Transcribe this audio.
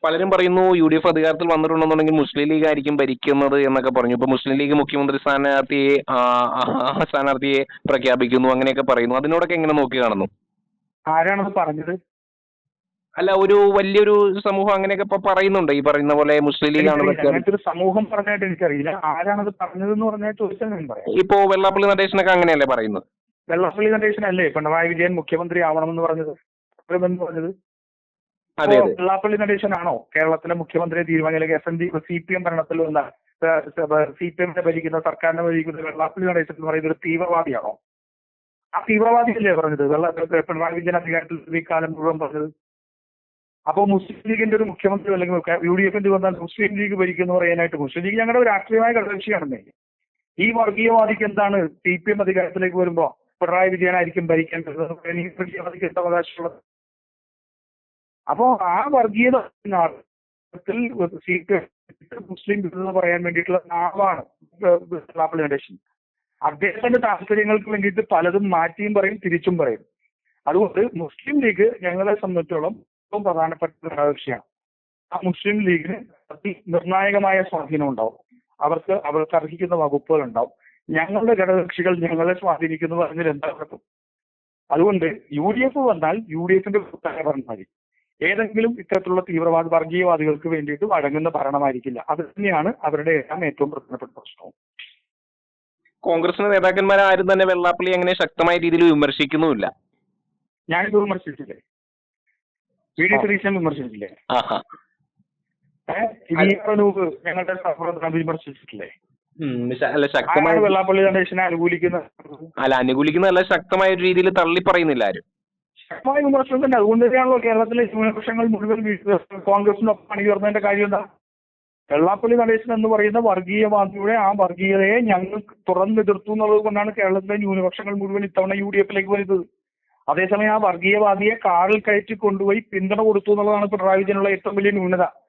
പലരും പറയുന്നു UDF അധികാരത്തിൽ വന്നിട്ടുണ്ടെന്നുണ്ടെങ്കിൽ മുസ്ലിം ലീഗ് ആയിരിക്കും ഭരിക്കുന്നത് എന്നൊക്കെ പറഞ്ഞു. ഇപ്പൊ മുസ്ലിം ലീഗ് മുഖ്യമന്ത്രി സ്ഥാനാർത്ഥിയെ പ്രഖ്യാപിക്കുന്നു, അങ്ങനെയൊക്കെ പറയുന്നു. അതിനോടൊക്കെ എങ്ങനെ നോക്കി കാണുന്നു? ആരാണത് പറഞ്ഞത്? അല്ല, ഒരു വലിയൊരു സമൂഹം അങ്ങനെയൊക്കെ ഇപ്പൊ പറയുന്നുണ്ട്, ഈ പറയുന്ന പോലെ മുസ്ലിം ലീഗ് ആണ് എനിക്കറിയില്ല, അങ്ങനത്തെ ഒരു സമൂഹം പറഞ്ഞായിട്ട് എനിക്കറിയില്ല. ആരാണത് പറഞ്ഞതെന്ന് പറഞ്ഞാൽ ചോദിച്ചാൽ ഞാൻ പറയാം. ഇപ്പോ വെള്ളാപ്പള്ളി നടേശനൊക്കെ അങ്ങനെയല്ലേ പറയുന്നത്? വെള്ളാപ്പള്ളി നടേശനല്ലേ പിണറായി വിജയൻ മുഖ്യമന്ത്രി ആവണമെന്ന് പറഞ്ഞത്? പറഞ്ഞത് അതെ ഇപ്പോ അതെ. വെള്ളാപ്പള്ളി നടേശനാണോ കേരളത്തിലെ മുഖ്യമന്ത്രിയെ തീരുമാനിക്കുക? CPM ഭരണത്തിൽ വന്ന CPM ഭരിക്കുന്ന സർക്കാരിനെ ഭരിക്കുന്ന വെള്ളാപ്പള്ളി നടേശൻ എന്ന് പറയുന്നത് ഒരു തീവ്രവാദിയാണോ? ആ തീവ്രവാദിയല്ലേ പറഞ്ഞത് പിണറായി വിജയൻ അധികാരത്തിൽ ഈ കാലം മുഴുവൻ പറഞ്ഞത്? അപ്പോൾ മുസ്ലിം ലീഗിന്റെ ഒരു മുഖ്യമന്ത്രി അല്ലെങ്കിൽ UDFന്റെ വന്നാൽ മുസ്ലിം ലീഗ് ഭരിക്കുന്നു പറയാനായിട്ട്, മുസ്ലിം ലീഗ് ഞങ്ങളുടെ ഒരു രാഷ്ട്രീയമായ ഘടകകക്ഷിയാണെന്നേ. ഈ വർഗീയവാദിക്ക് എന്താണ് CPM അധികാരത്തിലേക്ക് വരുമ്പോ പിണറായി വിജയനായിരിക്കും ഭരിക്കേണ്ടത് ഈ വർഗീയവാദിക്ക് എന്താ അവകാശമുള്ളത്? അപ്പോ ആ വർഗീയത CPM മുസ്ലിം എന്ന് പറയാൻ വേണ്ടിയിട്ടുള്ള നാവാണ് വെള്ളാപ്പള്ളി നടേശൻ. അദ്ദേഹത്തിന്റെ താല്പര്യങ്ങൾക്ക് വേണ്ടിയിട്ട് പലതും മാറ്റിയും പറയും, തിരിച്ചും പറയും. അതുകൊണ്ട് മുസ്ലിം ലീഗ് ഞങ്ങളെ സംബന്ധിച്ചോളം ഏറ്റവും പ്രധാനപ്പെട്ട ഘടകകക്ഷിയാണ്. ആ മുസ്ലിം ലീഗിന് നിർണായകമായ സ്വാധീനം ഉണ്ടാവും. അവർക്ക് അർഹിക്കുന്ന വകുപ്പുകൾ ഉണ്ടാവും. ഞങ്ങളുടെ ഘടകകക്ഷികൾ ഞങ്ങളെ സ്വാധീനിക്കുന്നു പറഞ്ഞാൽ എന്താ കുഴപ്പം? അതുകൊണ്ട് UDF വന്നാൽ UDFന്റെ ഭരണം മതി. ഏതെങ്കിലും ഇത്തരത്തിലുള്ള വർഗീയവാദികൾക്ക് വേണ്ടിയിട്ട് വഴങ്ങുന്ന ഭരണമായിരിക്കില്ല. അത് തന്നെയാണ് അവരുടെ ഏറ്റവും പ്രധാനപ്പെട്ട പ്രശ്നവും. കോൺഗ്രസിന്റെ നേതാക്കന്മാരാരും തന്നെ വെള്ളാപ്പള്ളി അങ്ങനെ ശക്തമായ രീതിയിൽ വിമർശിക്കുന്നുമില്ല. ഞാനിത് വിമർശിച്ചില്ലേ? VD സതീശൻ വിമർശിച്ചില്ലേ? ഞങ്ങളുടെ സഹോദരൻ വിമർശിച്ചിട്ടില്ലേ? അല്ല, ശക്തമായ വെള്ളാപ്പള്ളി നടേശനെ അനുകൂലിക്കുന്നത് അനുകൂലിക്കുന്നതല്ല, ശക്തമായ ഒരു രീതിയിൽ തള്ളി പറയുന്നില്ല ആരും. ശക്തമായ വിമർശനം തന്നെ. അതുകൊണ്ട് തന്നെയാണല്ലോ കേരളത്തിലെ ന്യൂനപക്ഷങ്ങൾ മുഴുവൻ കോൺഗ്രസിനൊപ്പം അണിചേർന്നതിന്റെ കാര്യം എന്താ? വെള്ളാപ്പള്ളി നടേശൻ എന്ന് പറയുന്ന വർഗീയവാദിയുടെ ആ വർഗീയതയെ ഞങ്ങൾ തുറന്നെതിർത്തു എന്നുള്ളത് കൊണ്ടാണ് കേരളത്തിലെ ന്യൂനപക്ഷങ്ങൾ മുഴുവൻ ഇത്തവണ UDFലേക്ക് വരുന്നത്. അതേസമയം ആ വർഗീയവാദിയെ കാറിൽ കയറ്റി കൊണ്ടുപോയി പിന്തുണ കൊടുത്തു എന്നുള്ളതാണ് പിണറായി വിജയനുള്ള ഏറ്റവും വലിയ ന്യൂനത.